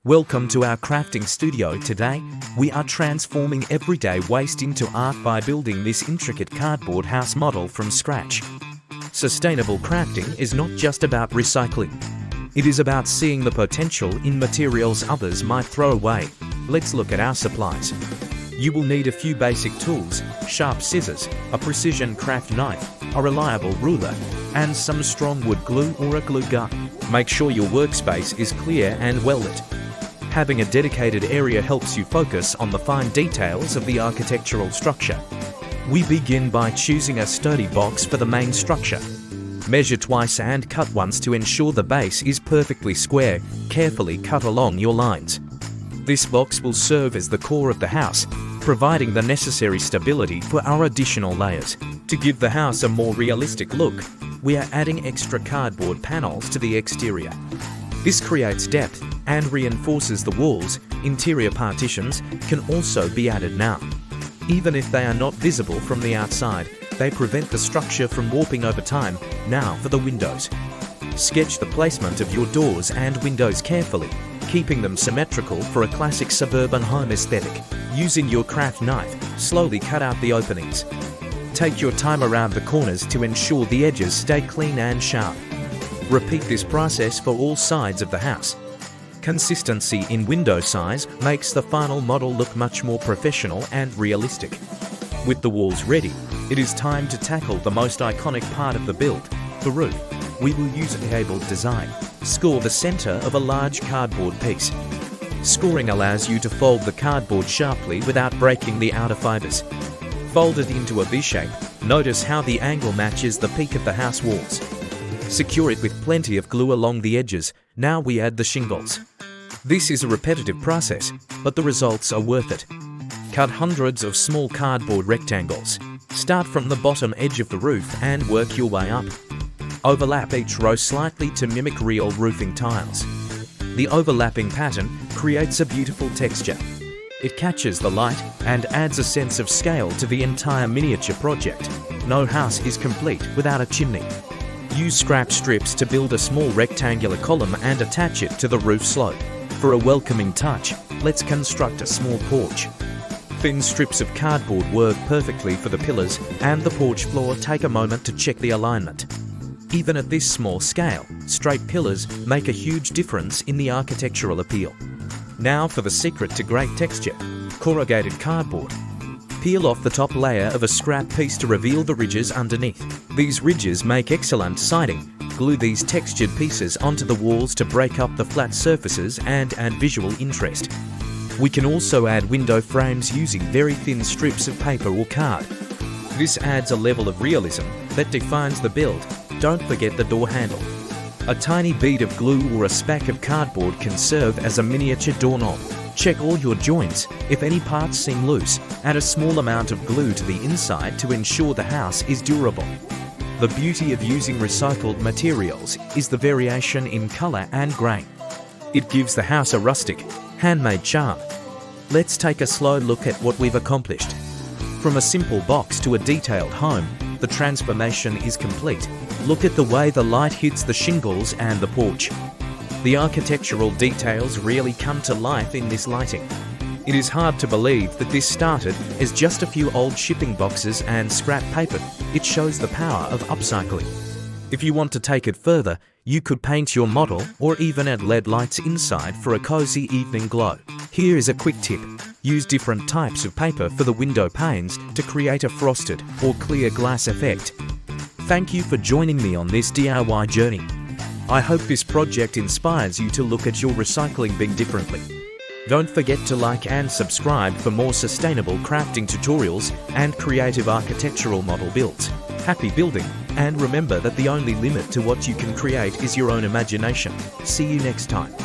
Welcome to our crafting studio. Today, we are transforming everyday waste into art by building this intricate cardboard house model from scratch. Sustainable crafting is not just about recycling. It is about seeing the potential in materials others might throw away. Let's look at our supplies. You will need a few basic tools, sharp scissors, a precision craft knife, a reliable ruler, and some strong wood glue or a glue gun. Make sure your workspace is clear and well lit. Having a dedicated area helps you focus on the fine details of the architectural structure. We begin by choosing a sturdy box for the main structure. Measure twice and cut once to ensure the base is perfectly square. Carefully cut along your lines. This box will serve as the core of the house, providing the necessary stability for our additional layers. To give the house a more realistic look, we are adding extra cardboard panels to the exterior. This creates depth and reinforces the walls. Interior partitions can also be added now. Even if they are not visible from the outside, they prevent the structure from warping over time. Now for the windows. Sketch the placement of your doors and windows carefully, keeping them symmetrical for a classic suburban home aesthetic. Using your craft knife, slowly cut out the openings. Take your time around the corners to ensure the edges stay clean and sharp. Repeat this process for all sides of the house. Consistency in window size makes the final model look much more professional and realistic. With the walls ready, it is time to tackle the most iconic part of the build, the roof. We will use a gabled design. Score the center of a large cardboard piece. Scoring allows you to fold the cardboard sharply without breaking the outer fibers. Fold it into a V shape. Notice how the angle matches the peak of the house walls. Secure it with plenty of glue along the edges. Now we add the shingles. This is a repetitive process, but the results are worth it. Cut hundreds of small cardboard rectangles. Start from the bottom edge of the roof and work your way up. Overlap each row slightly to mimic real roofing tiles. The overlapping pattern creates a beautiful texture. It catches the light and adds a sense of scale to the entire miniature project. No house is complete without a chimney. Use scrap strips to build a small rectangular column and attach it to the roof slope. For a welcoming touch, let's construct a small porch. Thin strips of cardboard work perfectly for the pillars and the porch floor. Take a moment to check the alignment. Even at this small scale, straight pillars make a huge difference in the architectural appeal. Now for the secret to great texture, corrugated cardboard. Peel off the top layer of a scrap piece to reveal the ridges underneath. These ridges make excellent siding. Glue these textured pieces onto the walls to break up the flat surfaces and add visual interest. We can also add window frames using very thin strips of paper or card. This adds a level of realism that defines the build. Don't forget the door handle. A tiny bead of glue or a speck of cardboard can serve as a miniature doorknob. Check all your joints. If any parts seem loose, add a small amount of glue to the inside to ensure the house is durable. The beauty of using recycled materials is the variation in color and grain. It gives the house a rustic, handmade charm. Let's take a slow look at what we've accomplished. From a simple box to a detailed home, the transformation is complete. Look at the way the light hits the shingles and the porch. The architectural details really come to life in this lighting. It is hard to believe that this started as just a few old shipping boxes and scrap paper. It shows the power of upcycling. If you want to take it further, you could paint your model or even add LED lights inside for a cozy evening glow. Here is a quick tip. Use different types of paper for the window panes to create a frosted or clear glass effect. Thank you for joining me on this DIY journey. I hope this project inspires you to look at your recycling bin differently. Don't forget to like and subscribe for more sustainable crafting tutorials and creative architectural model builds. Happy building, and remember that the only limit to what you can create is your own imagination. See you next time.